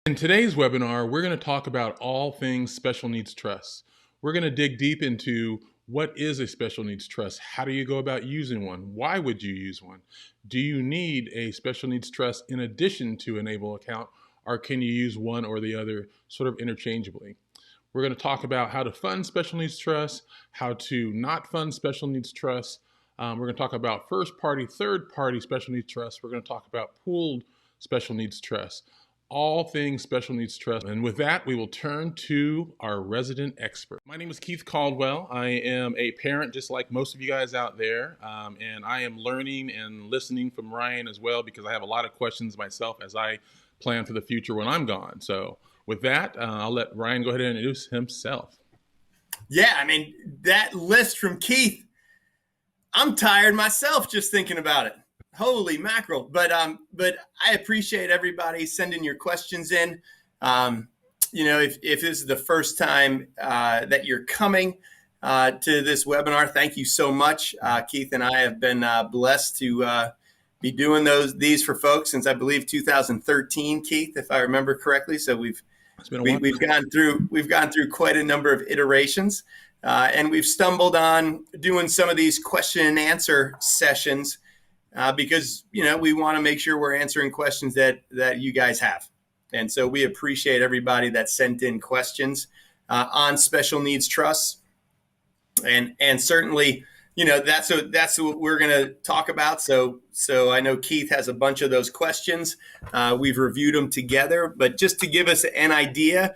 In today's webinar, we're going to talk about all things special needs trusts. We're going to dig deep into what is a special needs trust? How do you go about using one? Why would you use one? Do you need a special needs trust in addition to an ABLE account, or can you use one or the other sort of interchangeably? We're going to talk about how to fund special needs trusts, how to not fund special needs trusts. We're going to talk about first party, third party special needs trusts. We're going to talk about pooled special needs trusts. All things special needs trust. And with that, we will turn to our resident expert. My name is Keith Caldwell. I am a parent just like most of you guys out there. And I am learning and listening from Ryan as well, because I have a lot of questions myself as I plan for the future when I'm gone. So with that, I'll let Ryan go ahead and introduce himself. Yeah, I mean, that list from Keith, I'm tired myself just thinking about it. Holy mackerel. But I appreciate everybody sending your questions in. If this is the first time that you're coming to this webinar, thank you so much. Keith and I have been blessed to be doing these for folks since I believe 2013, Keith, if I remember correctly. So we've gone through quite a number of iterations, and we've stumbled on doing some of these question and answer sessions. Because, we want to make sure we're answering questions that you guys have. And so we appreciate everybody that sent in questions on special needs trusts. And certainly, that's what we're going to talk about. So I know Keith has a bunch of those questions. We've reviewed them together. But just to give us an idea,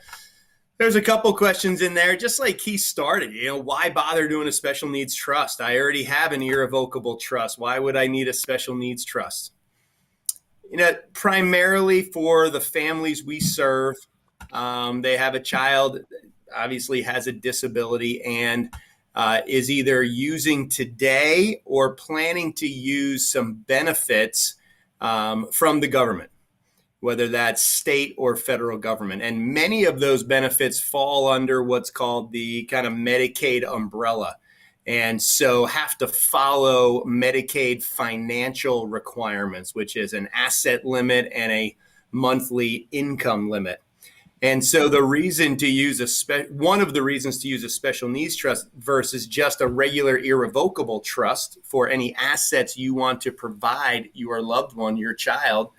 there's a couple questions in there, just like he started, why bother doing a special needs trust? I already have an irrevocable trust. Why would I need a special needs trust? Primarily for the families we serve. They have a child, obviously has a disability, and is either using today or planning to use some benefits from the government, whether that's state or federal government. And many of those benefits fall under what's called the kind of Medicaid umbrella. And so have to follow Medicaid financial requirements, which is an asset limit and a monthly income limit. And so the reason to use one of the reasons to use a special needs trust versus just a regular irrevocable trust for any assets you want to provide your loved one, your child,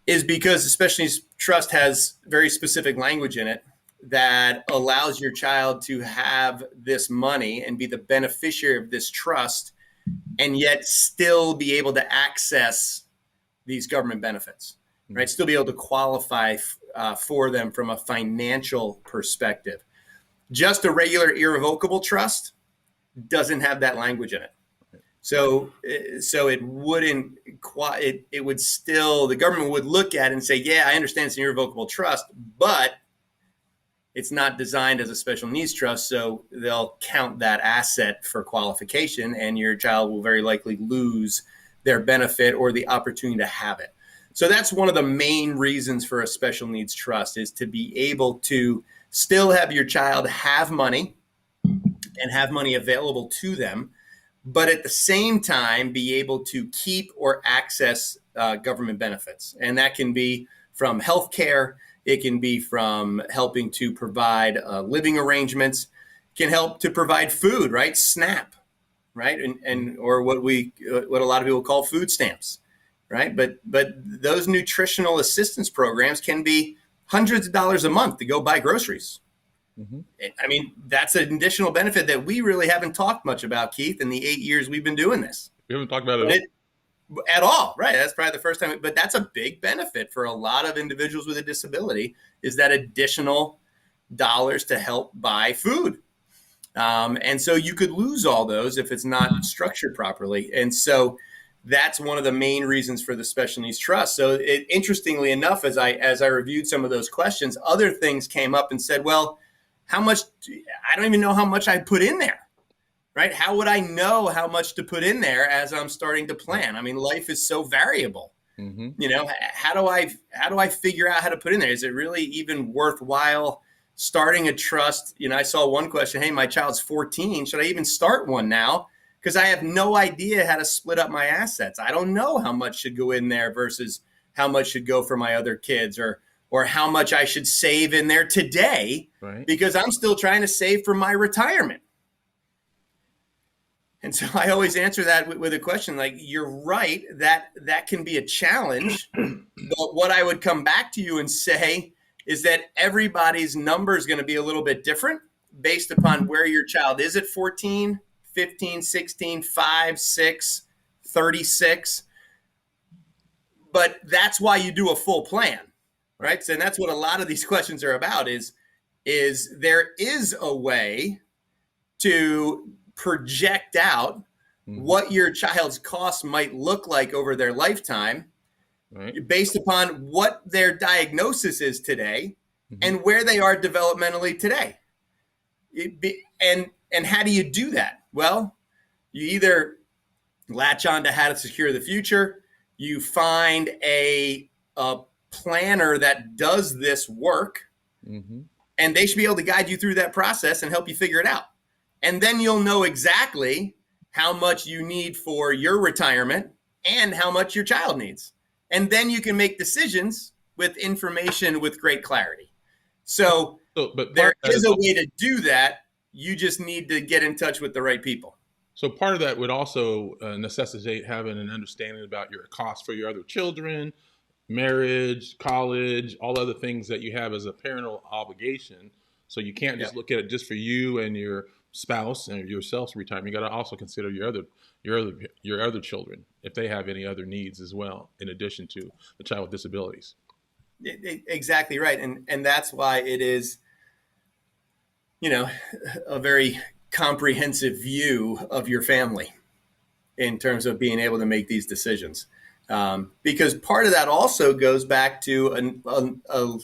is because the special needs trust has very specific language in it that allows your child to have this money and be the beneficiary of this trust, and yet still be able to access these government benefits, right? Still be able to qualify for them from a financial perspective. Just a regular irrevocable trust doesn't have that language in it. So it wouldn't, it would still, the government would look at it and say, yeah, I understand it's an irrevocable trust, but it's not designed as a special needs trust. So they'll count that asset for qualification, and your child will very likely lose their benefit or the opportunity to have it. So that's one of the main reasons for a special needs trust, is to be able to still have your child have money and have money available to them, but at the same time be able to keep or access government benefits. And that can be from healthcare, it can be from helping to provide living arrangements, can help to provide food, right? SNAP, right? And or what a lot of people call food stamps, right? But those nutritional assistance programs can be hundreds of dollars a month to go buy groceries. Mm-hmm. I mean, that's an additional benefit that we really haven't talked much about, Keith, in the 8 years we've been doing this. We haven't talked about it at all, right? That's probably the first time, but that's a big benefit for a lot of individuals with a disability, is that additional dollars to help buy food. And so you could lose all those if it's not structured properly. And so that's one of the main reasons for the special needs trust. So interestingly enough, as I reviewed some of those questions, other things came up and said, well, how much, I don't even know how much I put in there, right? How would I know how much to put in there as I'm starting to plan? I mean, life is so variable. Mm-hmm. How do I figure out how to put in there? Is it really even worthwhile starting a trust? I saw one question, hey, my child's 14. Should I even start one now? Because I have no idea how to split up my assets. I don't know how much should go in there versus how much should go for my other kids, or or how much I should save in there today Right. because I'm still trying to save for my retirement. And so I always answer that with a question like, you're right, that can be a challenge. But what I would come back to you and say is that everybody's number is going to be a little bit different based upon where your child is at 14, 15, 16, 5, 6, 36. But that's why you do a full plan, right? So, and that's what a lot of these questions are about is there is a way to project out what your child's costs might look like over their lifetime, right, based upon what their diagnosis is today and where they are developmentally today. And how do you do that? Well, you either latch on to how to secure the future, you find a planner that does this work, and they should be able to guide you through that process and help you figure it out. And then you'll know exactly how much you need for your retirement and how much your child needs. And then you can make decisions with information with great clarity. But there is a way to do that. You just need to get in touch with the right people. So part of that would also necessitate having an understanding about your costs for your other children, marriage, college, all other things that you have as a parental obligation. So you can't just look at it just for you and your spouse and yourself's retirement. You got to also consider your other children if they have any other needs as well, in addition to the child with disabilities. Exactly right, and that's why it is, a very comprehensive view of your family in terms of being able to make these decisions. Because part of that also goes back to a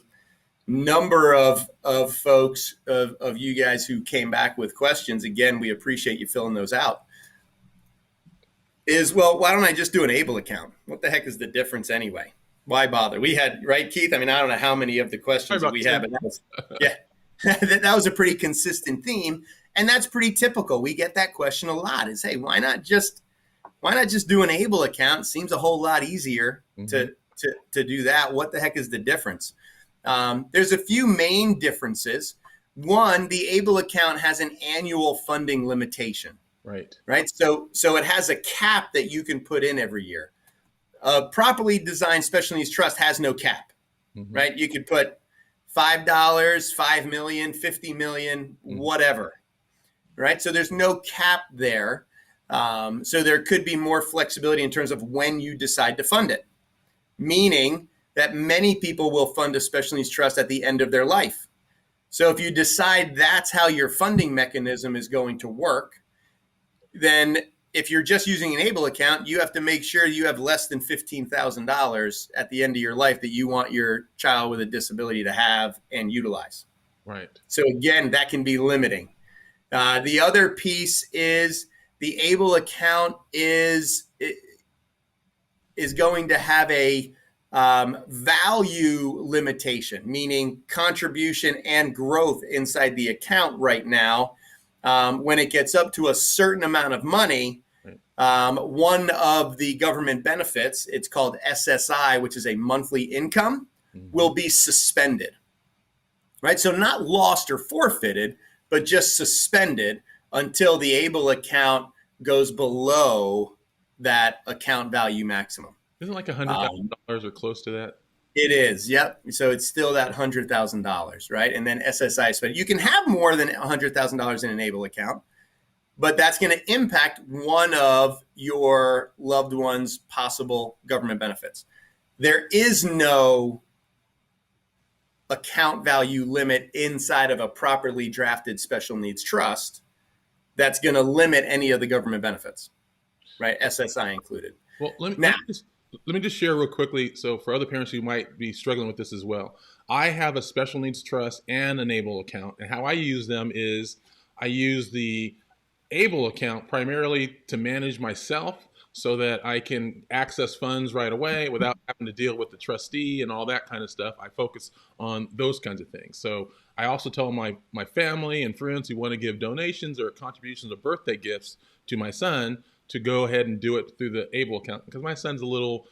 number of folks, of you guys who came back with questions. Again, we appreciate you filling those out. Well, why don't I just do an ABLE account? What the heck is the difference anyway? Why bother? We had, right, Keith? I mean, I don't know how many of the questions that we have, but that was a pretty consistent theme. And that's pretty typical. We get that question a lot is, hey, why not just do an ABLE account? Seems a whole lot easier to do that. What the heck is the difference? There's a few main differences. One, the ABLE account has an annual funding limitation. Right. So it has a cap that you can put in every year. A properly designed special needs trust has no cap. Right. You could put $5, $5 million, $50 million, whatever. Right. So there's no cap there. So there could be more flexibility in terms of when you decide to fund it, meaning that many people will fund a special needs trust at the end of their life. So if you decide that's how your funding mechanism is going to work, then if you're just using an ABLE account, you have to make sure you have less than $15,000 at the end of your life that you want your child with a disability to have and utilize. Right. So again, that can be limiting. The other piece is the ABLE account is going to have a value limitation, meaning contribution and growth inside the account right now. When it gets up to a certain amount of money, one of the government benefits, it's called SSI, which is a monthly income, will be suspended. Right? So not lost or forfeited, but just suspended until the ABLE account goes below that account value maximum. Isn't it like $100,000 or close to that? It is, yep. So it's still that $100,000, right? And then SSI spend. You can have more than $100,000 in an ABLE account, but that's going to impact one of your loved one's possible government benefits. There is no account value limit inside of a properly drafted special needs trust that's going to limit any of the government benefits, right? SSI included. Well, let me just share real quickly. So for other parents who might be struggling with this as well, I have a special needs trust and an ABLE account. And how I use them is I use the ABLE account primarily to manage myself so that I can access funds right away without having to deal with the trustee and all that kind of stuff. I focus on those kinds of things. So I also tell my family and friends who want to give donations or contributions or birthday gifts to my son to go ahead and do it through the ABLE account, because my son's a little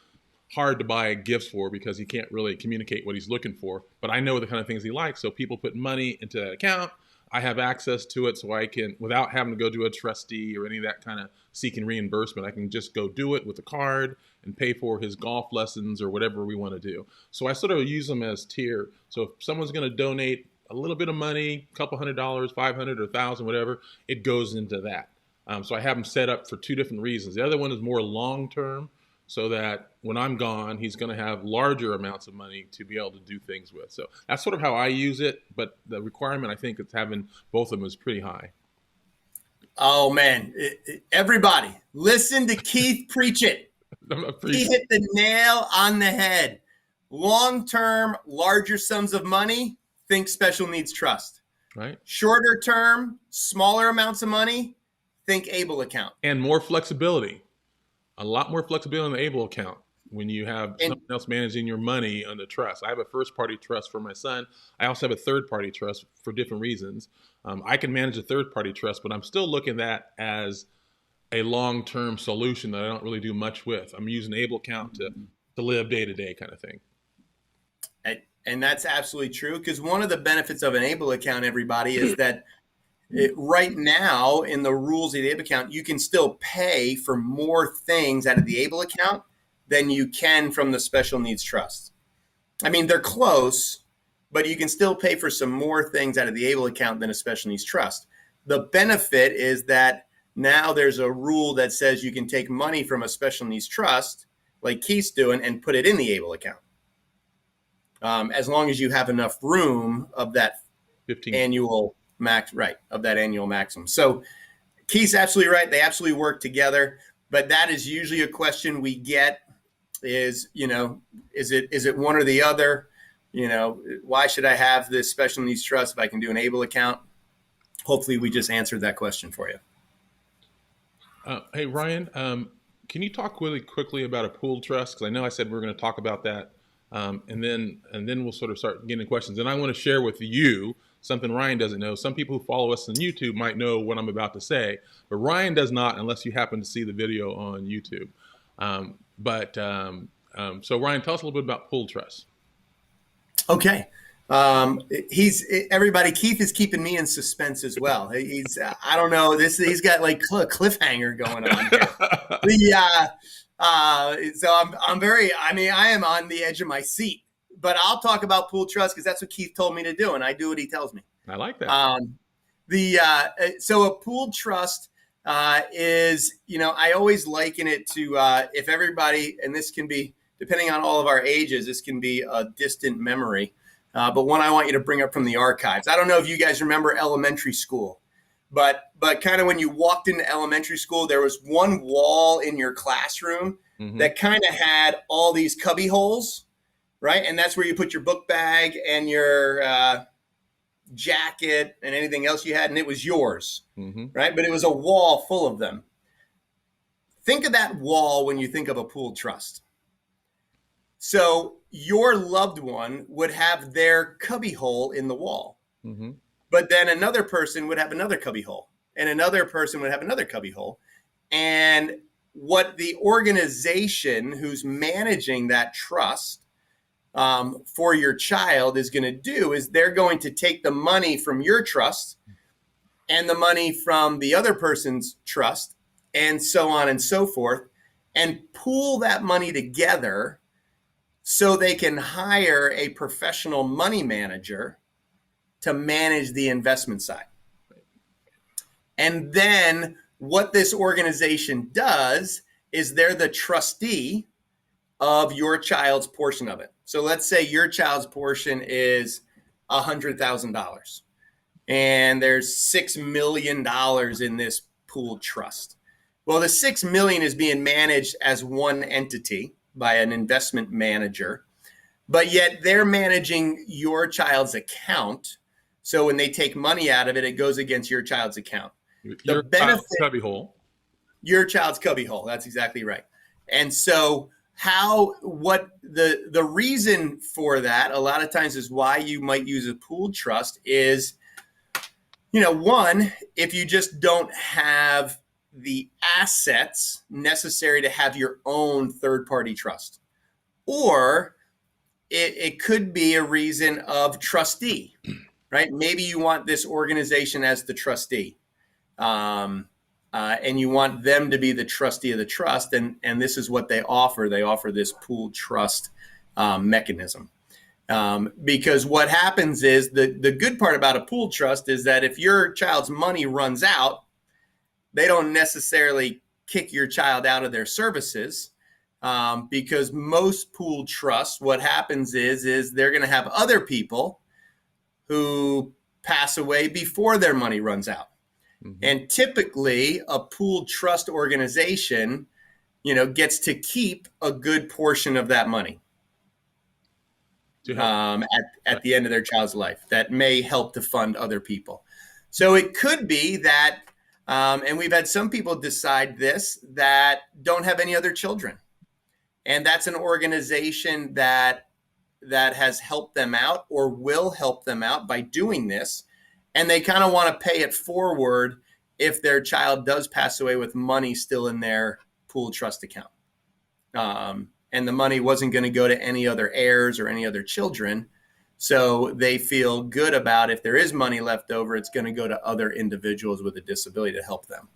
hard to buy gifts for because he can't really communicate what he's looking for. But I know the kind of things he likes. So people put money into that account. I have access to it so I can, without having to go to a trustee or any of that kind of seeking reimbursement, I can just go do it with a card and pay for his golf lessons or whatever we want to do. So I sort of use them as tier. So if someone's going to donate a little bit of money, a couple $100, 500 or 1,000, whatever, it goes into that. So I have them set up for two different reasons. The other one is more long term, so that when I'm gone, he's going to have larger amounts of money to be able to do things with. So that's sort of how I use it. But the requirement, I think, it's having both of them is pretty high. Oh, man. Everybody, listen to Keith preach it. He hit the nail on the head. Long-term, larger sums of money, think special needs trust. Right. Shorter term, smaller amounts of money, think ABLE account. And more flexibility. A lot more flexibility in the ABLE account when you have someone else managing your money on the trust. I have a first-party trust for my son. I also have a third-party trust for different reasons. I can manage a third-party trust, but I'm still looking at that as a long-term solution that I don't really do much with. I'm using ABLE account to live day-to-day kind of thing. And that's absolutely true, because one of the benefits of an ABLE account, everybody, is that right now in the rules of the ABLE account, you can still pay for more things out of the ABLE account than you can from the special needs trust. I mean, they're close, but you can still pay for some more things out of the ABLE account than a special needs trust. The benefit is that now there's a rule that says you can take money from a special needs trust, like Keith's doing, and put it in the ABLE account. As long as you have enough room of that 15 annual max, right, of that annual maximum. So Keith's absolutely right. They absolutely work together, but that is usually a question we get is, is it one or the other? Why should I have this special needs trust if I can do an ABLE account? Hopefully we just answered that question for you. Hey, Ryan, can you talk really quickly about a pooled trust? Because I know I said we were going to talk about that. And then we'll sort of start getting questions. And I want to share with you something Ryan doesn't know. Some people who follow us on YouTube might know what I'm about to say, but Ryan does not unless you happen to see the video on YouTube. So Ryan, tell us a little bit about pooled trust. Okay. Keith is keeping me in suspense as well. I don't know, he's got like a cliffhanger going on here. I am on the edge of my seat, but I'll talk about pooled trust because that's what Keith told me to do, and I do what he tells me. I like that. So a pooled trust is, I always liken it to if everybody, and this can be, depending on all of our ages, this can be a distant memory, but one I want you to bring up from the archives. I don't know if you guys remember elementary school. But kind of when you walked into elementary school, there was one wall in your classroom that kind of had all these cubby holes, right? And that's where you put your book bag and your jacket and anything else you had, and it was yours, right? But it was a wall full of them. Think of that wall when you think of a pooled trust. So your loved one would have their cubby hole in the wall. But then another person would have another cubby hole, and another person would have another cubby hole. And what the organization who's managing that trust for your child is going to do is they're going to take the money from your trust and the money from the other person's trust and so on and so forth, and pool that money together so they can hire a professional money manager to manage the investment side. And then what this organization does is they're the trustee of your child's portion of it. So let's say your child's portion is $100,000 and there's $6 million in this pooled trust. Well, the $6 million is being managed as one entity by an investment manager, but yet they're managing your child's account. So when they take money out of it, it goes against your child's account. Your child's cubby hole. Your child's cubby hole. That's exactly right. And so the reason for that a lot of times is why you might use a pooled trust is, one, if you just don't have the assets necessary to have your own third-party trust. Or it could be a reason of trustee, right? Maybe you want this organization as the trustee, and you want them to be the trustee of the trust. And this is what they offer. They offer this pooled trust mechanism. Because what happens is the good part about a pooled trust is that if your child's money runs out, they don't necessarily kick your child out of their services. Because most pooled trusts, what happens is they're going to have other people who pass away before their money runs out. Mm-hmm. And typically a pooled trust organization, gets to keep a good portion of that money at the end of their child's life. That may help to fund other people. So it could be that, and we've had some people decide this, that don't have any other children. And that's an organization that has helped them out or will help them out by doing this. And they kind of want to pay it forward if their child does pass away with money still in their pooled trust account. And the money wasn't going to go to any other heirs or any other children. So they feel good about if there is money left over, it's going to go to other individuals with a disability to help them.